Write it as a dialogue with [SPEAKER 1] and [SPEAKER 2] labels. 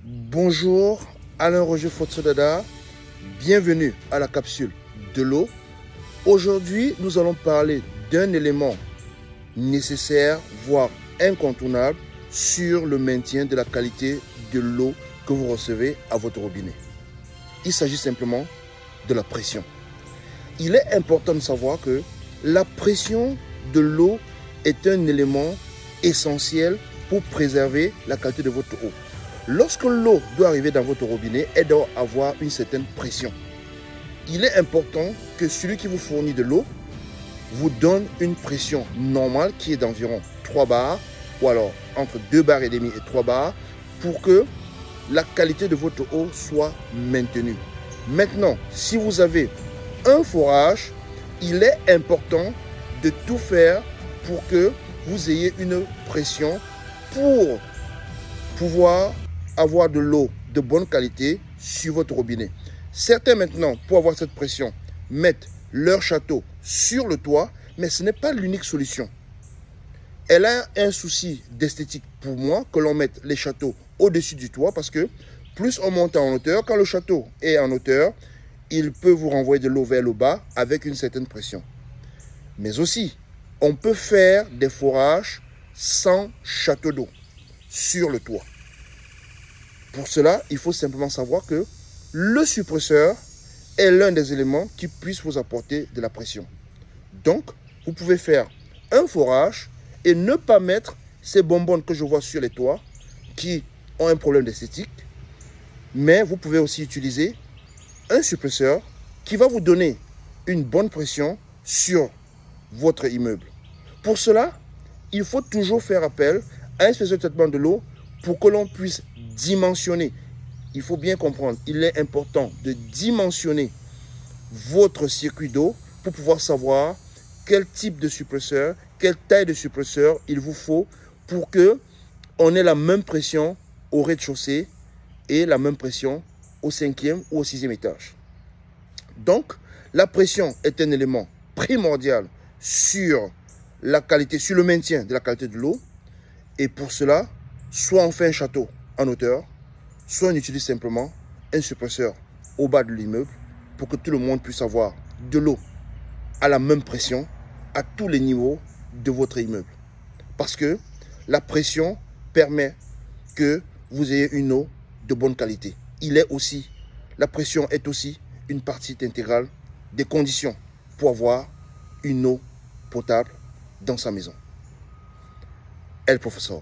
[SPEAKER 1] Bonjour, Alain Roger Fotsodada, bienvenue à la capsule de l'eau. Aujourd'hui, nous allons parler d'un élément nécessaire, voire incontournable, sur le maintien de la qualité de l'eau que vous recevez à votre robinet. Il s'agit simplement de la pression. Il est important de savoir que la pression de l'eau est un élément essentiel pour préserver la qualité de votre eau. Lorsque l'eau doit arriver dans votre robinet, elle doit avoir une certaine pression. Il est important que celui qui vous fournit de l'eau vous donne une pression normale qui est d'environ 3 bars ou alors entre 2 bars et demi et 3 bars pour que la qualité de votre eau soit maintenue. Maintenant, si vous avez un forage, il est important de tout faire pour que vous ayez une pression pour pouvoir avoir de l'eau de bonne qualité sur votre robinet. Certains maintenant, pour avoir cette pression, mettent leur château sur le toit, mais ce n'est pas l'unique solution. Elle a un souci d'esthétique pour moi que l'on mette les châteaux au-dessus du toit parce que plus on monte en hauteur, quand le château est en hauteur, il peut vous renvoyer de l'eau vers le bas avec une certaine pression. Mais aussi, on peut faire des forages sans château d'eau sur le toit. Pour cela, il faut simplement savoir que le suppresseur est l'un des éléments qui puisse vous apporter de la pression. Donc, vous pouvez faire un forage et ne pas mettre ces bonbonnes que je vois sur les toits qui ont un problème d'esthétique. Mais vous pouvez aussi utiliser un suppresseur qui va vous donner une bonne pression sur votre immeuble. Pour cela, il faut toujours faire appel à un spécialiste de traitement de l'eau pour que l'on puisse dimensionner. Il faut bien comprendre, il est important de dimensionner votre circuit d'eau pour pouvoir savoir quel type de suppresseur, quelle taille de suppresseur il vous faut pour que on ait la même pression au rez-de-chaussée et la même pression au 5e ou au 6e étage. Donc, la pression est un élément primordial sur la qualité, sur le maintien de la qualité de l'eau. Et pour cela, soit on fait un château en hauteur, soit on utilise simplement un suppresseur au bas de l'immeuble pour que tout le monde puisse avoir de l'eau à la même pression à tous les niveaux de votre immeuble. Parce que la pression permet que vous ayez une eau de bonne qualité. La pression est aussi une partie intégrale des conditions pour avoir une eau potable dans sa maison. El Professeur.